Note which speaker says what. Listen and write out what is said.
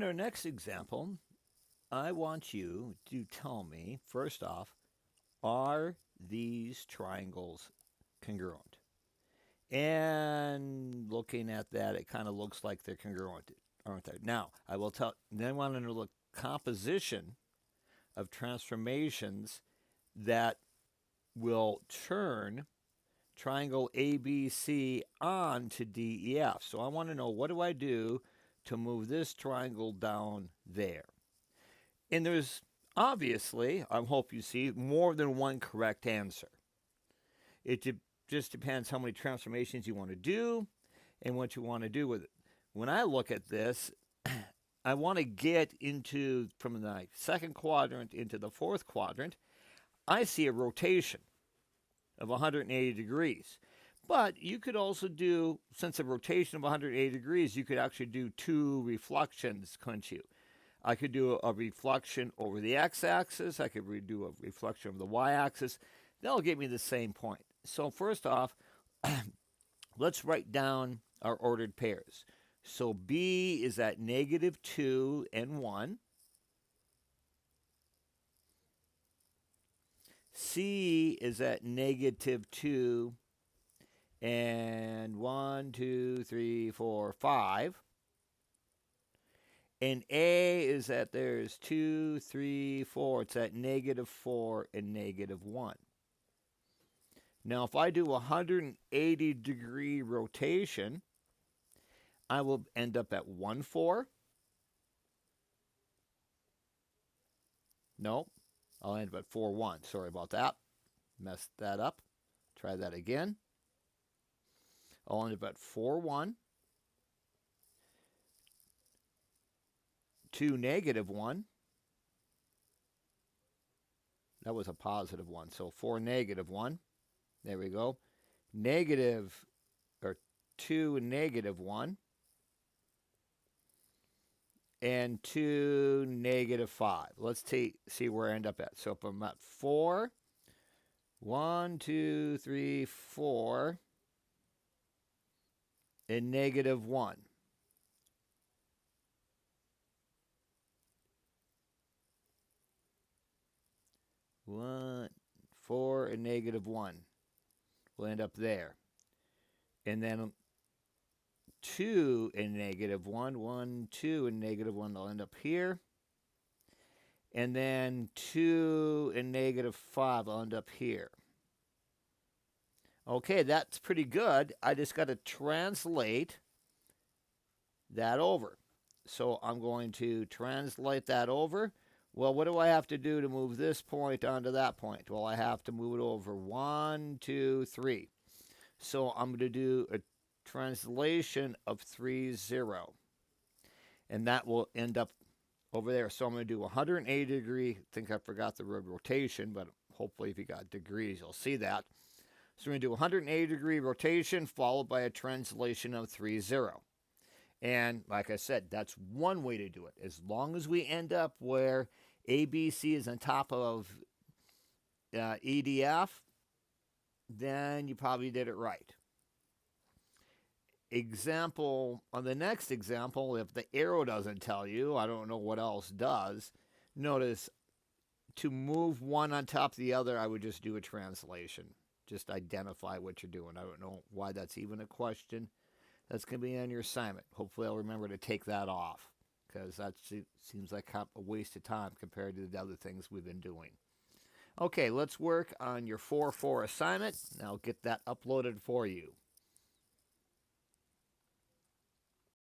Speaker 1: In our next example, I want you to tell me, first off, are these triangles congruent? And looking at that, it kind of looks like they're congruent, aren't they? Now, I will tell, then I want to look composition of transformations that will turn triangle ABC on to DEF. So I want to know, what do I do to move this triangle down there? And there's obviously, I hope you see, more than one correct answer. It just depends how many transformations you want to do and what you want to do with it. When I look at this, I want to get into from the second quadrant into the fourth quadrant. I see a rotation of 180 degrees. But you could also do, since a rotation of 180 degrees, you could actually do two reflections, couldn't you? I could do a reflection over the x-axis. I could do a reflection over the y-axis. That'll give me the same point. So first off, let's write down our ordered pairs. So B is at negative 2 and 1. C is at negative 2 and 1, 2, 3, 4, 5. And A is at, there's 2, 3, 4. It's at negative 4 and negative 1. Now, if I do a 180 degree rotation, I will end up at 1, 4. No, I'll end up at 4, 1. Sorry about that. Messed that up. Try that again. I'll end up at 4, 1. 2, negative 1. That was a positive 1. So 4, negative 1. There we go. Negative, or 2, negative 1. And 2, negative 5. Let's see where I end up at. So if I'm at 4, 1, 2, 3, 4, and negative 1. 1, 4, and negative 1. We'll end up there. And then 2 and negative 1. 1, 2, and negative 1. I'll end up here. And then 2 and negative 5. I'll end up here. Okay, that's pretty good. I just got to translate that over. So I'm going to translate that over. Well, what do I have to do to move this point onto that point? Well, I have to move it over 1, 2, 3. So I'm going to do a translation of 3, 0. And that will end up over there. So I'm going to do 180 degree. I think I forgot the word rotation, but hopefully if you got degrees, you'll see that. So we're going to do 180 degree rotation followed by a translation of 3, 0. And like I said, that's one way to do it. As long as we end up where ABC is on top of EDF, then you probably did it right. Example, on the next example, if the arrow doesn't tell you, I don't know what else does. Notice, to move one on top of the other, I would just do a translation. Just identify what you're doing. I don't know why that's even a question. That's going to be on your assignment. Hopefully I'll remember to take that off, because that seems like a waste of time compared to the other things we've been doing. Okay, let's work on your 4-4 assignment, and I'll get that uploaded for you.